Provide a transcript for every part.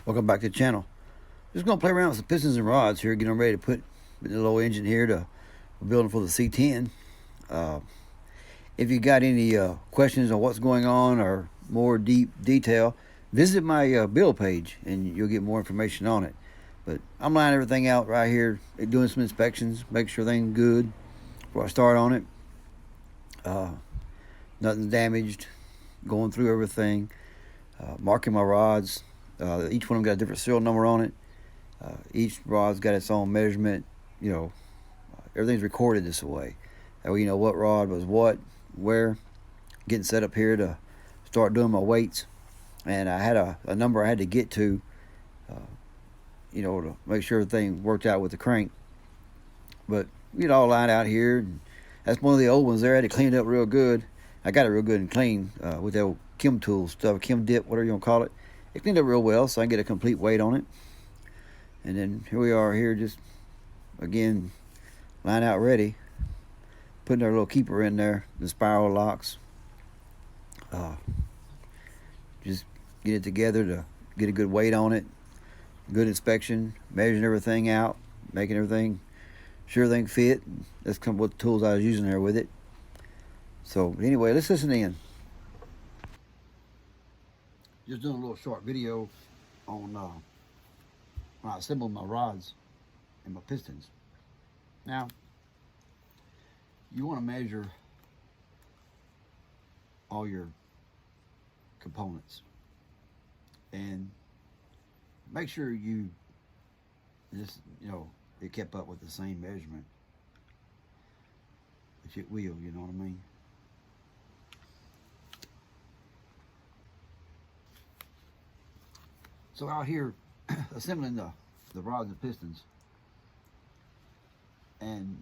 Welcome back to the channel. Just going to play around with some pistons and rods here, get them ready to put the little engine here to we're building for the C10. If you got any questions on what's going on or more deep detail, visit my build page and you'll get more information on it. But I'm laying everything out right here, doing some inspections, make sure everything's good before I start on it. Nothing's damaged, going through everything, marking my rods. Each one of them got a different serial number on it. Each rod's got its own measurement. You know, everything's recorded this way. That way you know what rod was what, where. Getting set up here to start doing my weights. And I had a number I had to get to, you know, to make sure everything worked out with the crank. But we get all lined out here. And that's one of the old ones there. I had to clean it up real good. I got it real good and clean with the old Chem tool stuff, Chem dip, whatever you want to call it. It cleaned up real well, so I can get a complete weight on it. And then here we are here, just again, line out ready. Putting our little keeper in there, the spiral locks. Just get it together to get a good weight on it. Good inspection, measuring everything out, making everything sure everything fit. That's kind of what the tools I was using there with it. So anyway, let's listen in. Just doing a little short video on when I assembled my rods and my pistons. Now, you want to measure all your components and make sure you just, you know, it kept up with the same measurement. If it will, you know what I mean? So out here assembling the rods and pistons and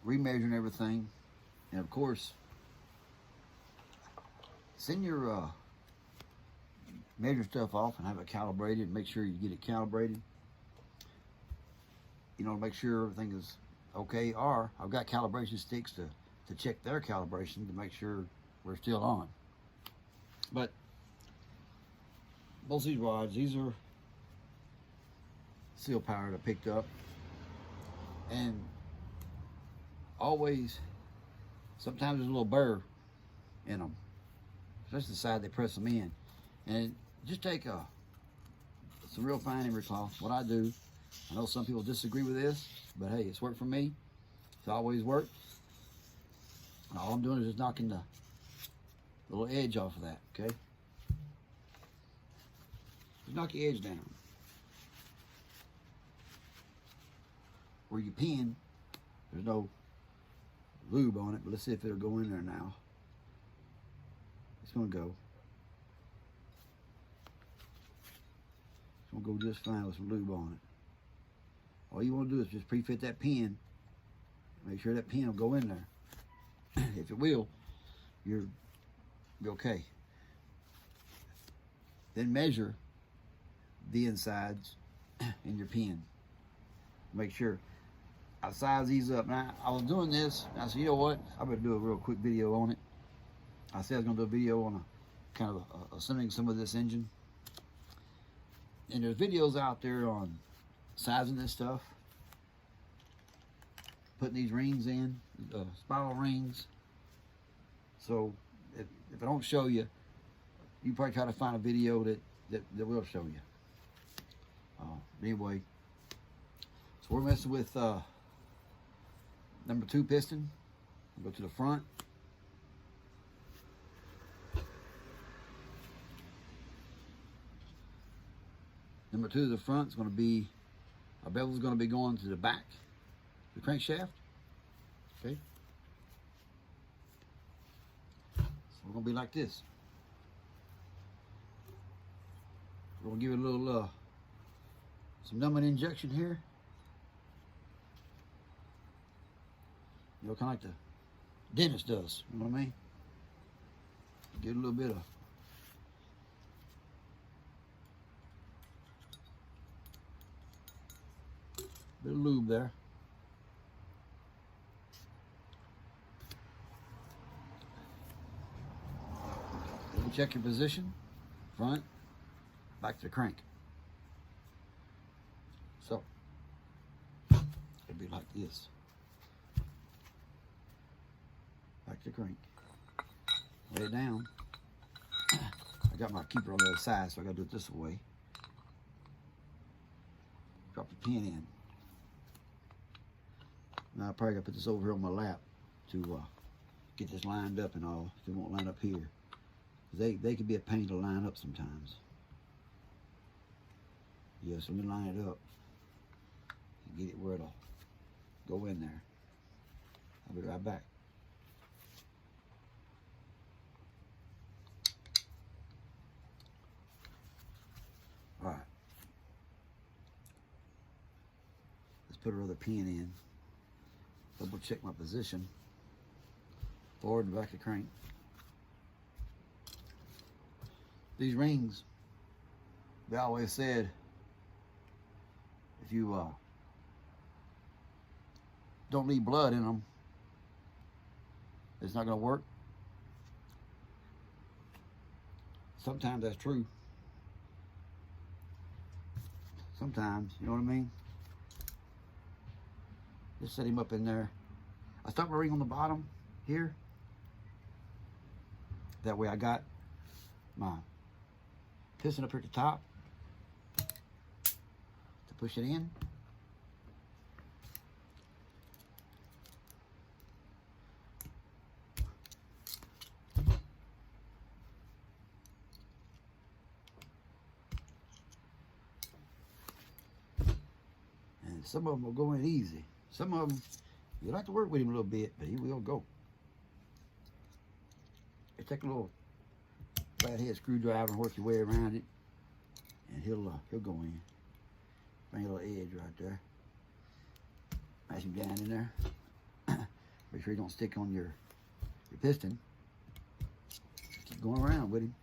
remeasuring everything, and of course send your measure stuff off and have it calibrated. Make sure you get it calibrated, you know, to make sure everything is okay. Or I've got calibration sticks to check their calibration to make sure we're still on. But both these rods, these are seal powered I picked up, and always, sometimes there's a little burr in them, especially the side they press them in. And just take some real fine emery cloth. What I do, I know some people disagree with this, but hey, it's worked for me. It's always worked. And all I'm doing is just knocking the little edge off of that, okay? Just knock the edge down. Where you pin, there's no lube on it, but let's see if it'll go in there now. It's gonna go. It's gonna go just fine with some lube on it. All you wanna do is just pre-fit that pin. Make sure that pin will go in there. If it will, you'll be okay. Then measure the insides in your pin. Make sure I size these up. Now, I was doing this, and I said, you know what? I better do a real quick video on it. I said I was going to do a video on kind of assembling some of this engine. And there's videos out there on sizing this stuff, putting these rings in, spiral rings. So if I don't show you, you probably try to find a video that will show you. Anyway, so we're messing with number 2 piston. We'll go to the front. Number 2 to the front is going to be, our bevel is going to be going to the back, the crankshaft. Okay. So we're going to be like this. We're going to give it a little some numbing injection here. You know, kind of like the dentist does, you know what I mean? Get a little bit of lube there. Then check your position, front, back to the crank. be like this. Back to the crank. Lay it down. I got my keeper on the other side, so I gotta do it this way. Drop the pin in. Now I probably gotta put this over here on my lap to get this lined up and all. If it won't line up here, they can be a pain to line up sometimes. Yeah, so let me line it up and get it where it'll go in there. I'll be right back. All right. Let's put our other pin in. Double check my position. Forward and back of the crank. These rings, they always said, if you don't leave blood in them, it's not going to work. Sometimes that's true. Sometimes, you know what I mean? Just set him up in there. I stuck my ring on the bottom here. That way I got my piston up here at the top to push it in. And some of them will go in easy. Some of them, you'll have to work with him a little bit, but he will go. You take a little flathead screwdriver and work your way around it, and he'll go in. Bring a little edge right there. Mash him down in there. Make sure he don't stick on your piston. Keep going around with him.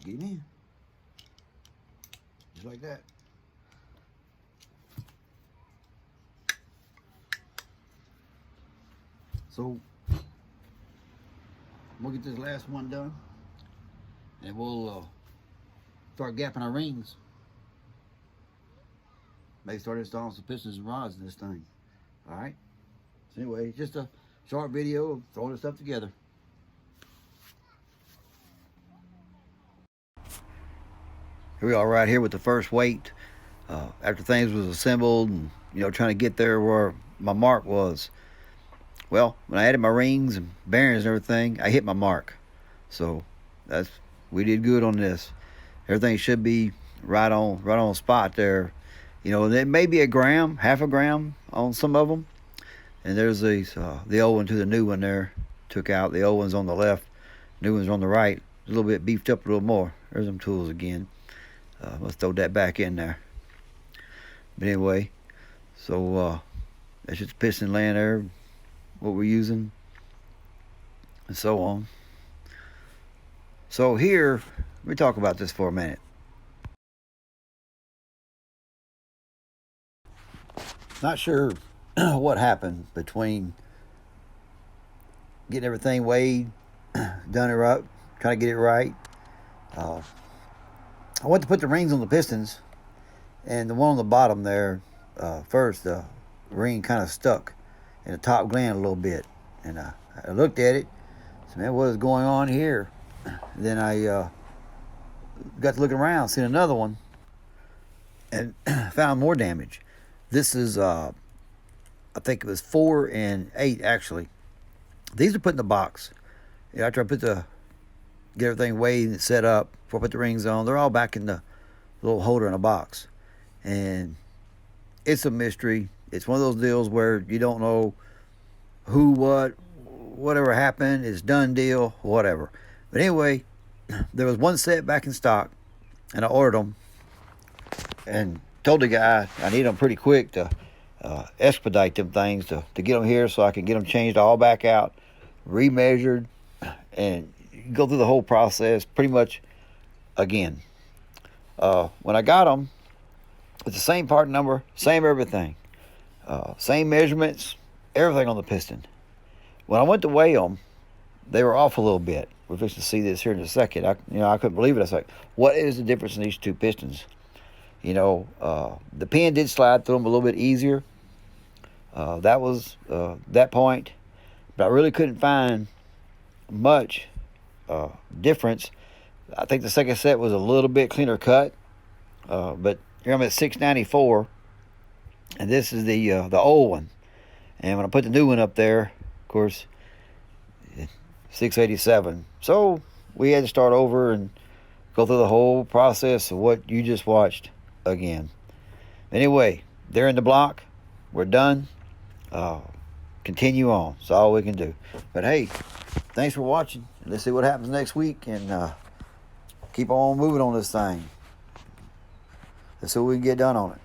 Get him in. Just like that. So we'll get this last one done, and we'll start gapping our rings. Maybe start installing some pistons and rods in this thing. All right. So anyway, just a short video of throwing this stuff together. Here we are right here with the first weight after things was assembled and, you know, trying to get there where my mark was. Well, when I added my rings and bearings and everything, I hit my mark. So we did good on this. Everything should be right on spot there. You know, there may be a gram, half a gram on some of them. And there's these the old one to the new one there. Took out the old one's on the left, new one's on the right. A little bit beefed up a little more. There's them tools again. Let's throw that back in there. But anyway, so that's just a piston laying there, what we're using, and so on. So here, let me talk about this for a minute. Not sure what happened between getting everything weighed, done it right, trying to get it right. I went to put the rings on the pistons, and the one on the bottom there, first the ring kind of stuck in the top gland a little bit, and I looked at it, said, man, what is going on here? Then I got to looking around, seen another one, and found more damage. This is, I think it was 4 and 8 actually. These are put in the box. Yeah, after I get everything weighed and set up, before I put the rings on, they're all back in the little holder in a box. And it's a mystery. It's one of those deals where you don't know who, whatever happened, it's done deal, whatever. But anyway, there was one set back in stock, and I ordered them and told the guy I need them pretty quick to expedite them things to get them here so I can get them changed all back out, remeasured, and go through the whole process pretty much again. When I got them, it's the same part number, same everything, same measurements, everything on the piston. When I went to weigh them, they were off a little bit. we're fixing to see this here in a second. I couldn't believe it. I was like, what is the difference in these two pistons? The pin did slide through them a little bit easier. That was that point. But I really couldn't find much difference. I think the second set was a little bit cleaner cut. But here I'm at 694. And this is the old one. And when I put the new one up there, of course, 687. So we had to start over and go through the whole process of what you just watched again. Anyway, they're in the block. We're done. Continue on. That's all we can do. But hey, thanks for watching. Let's see what happens next week and keep on moving on this thing. Let's see what we can get done on it.